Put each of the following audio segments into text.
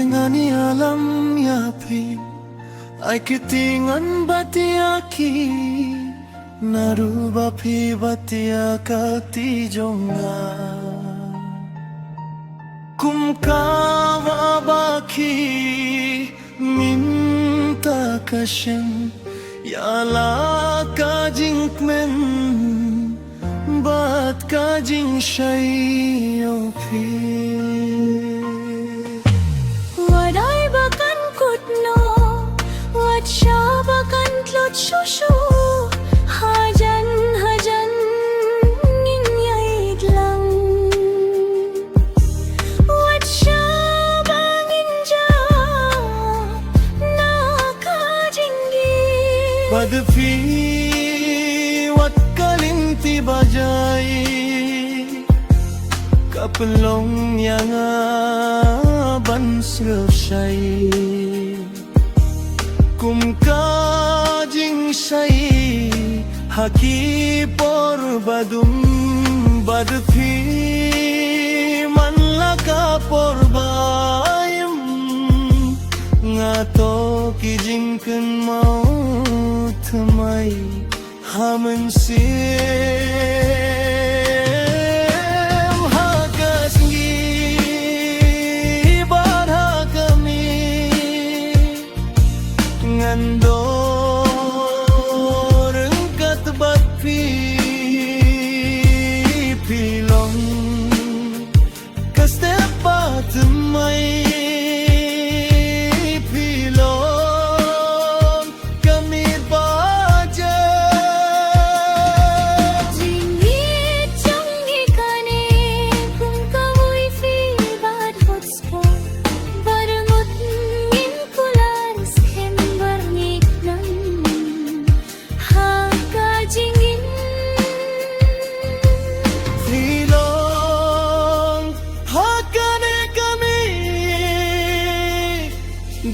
ngani alam yapi ai kitingan batiaki naruba phi batia kati jonga kumkawa baki minta kashin yala ka jinkmen bat ka jing shayo phi wadai bakan kutno wad shabakan tlot shushu hajan hajan nginyait lang wad shabangin ja nakajingi badfi wat kalinti bajai kapelong yang ban selesai kum kajing sai haki por badum badfi man laka por bayam ngato kijing kun mau thamai hamen se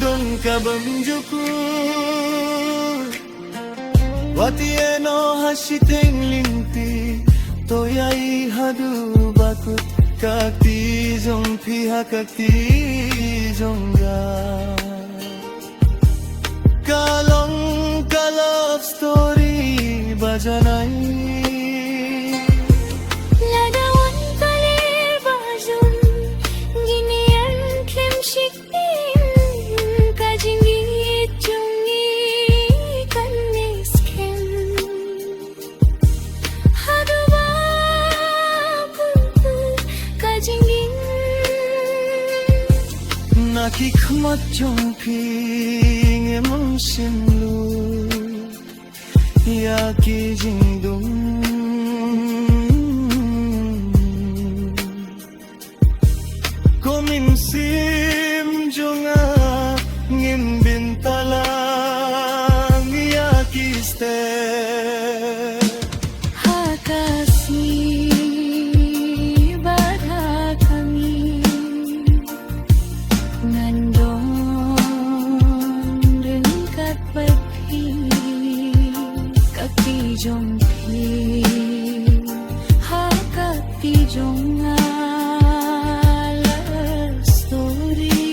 Don kabamjukur watieno hashiteng linti toyai hadu bakut kakti jong piha kakti jongga kalong ka love story bajanai ladawan kalir bajun ginian klem shikti Nakikmat jong ping emang simlu ya ki jingdum komin sim jonga ngin bintalang ya ki ste jong phi hakati jong ala story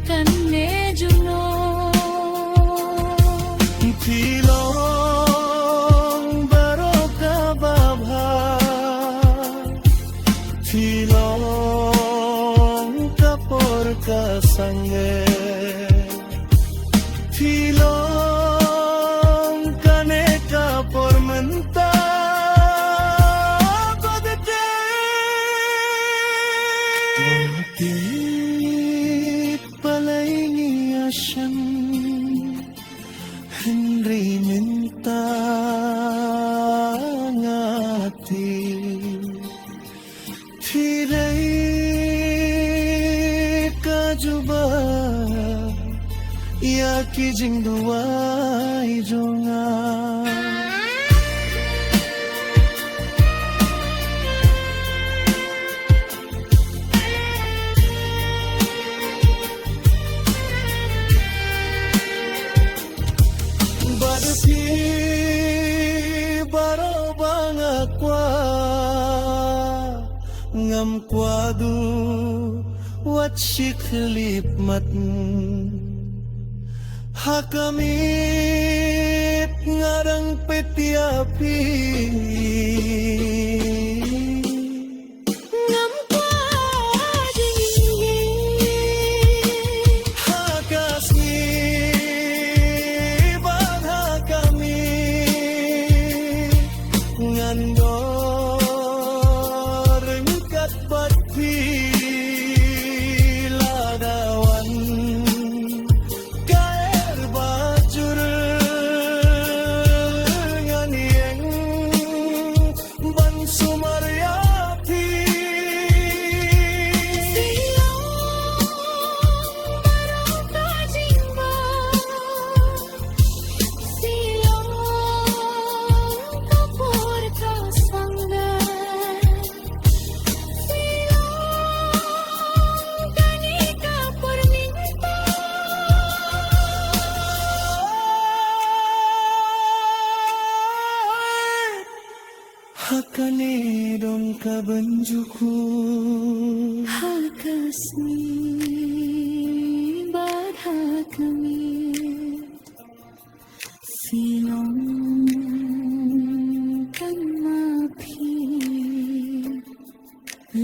kanne juno Tilong baroka babha Tilong kapor ka sange Tilong por menta badete tit palaini ashan Henry minta ngati thirai kajuba ya ki jingduai jonga baro bangakwa ngam kwadu Wat shiklip mat Hakamit ngarang petiapi ngắm qua dingin Hakasni Bang hakami Ngandor Ngkat patpi Ladawan Kair bajur Nganyeng Ban sumaryapi silong barong kajimba silong kapur kasanggan silong kani kapur minta Hakane dong kabanjuku hakasni badha kami silong kan mapi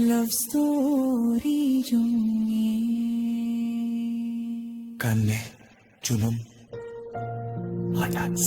love story jongye Kane Junum Hayats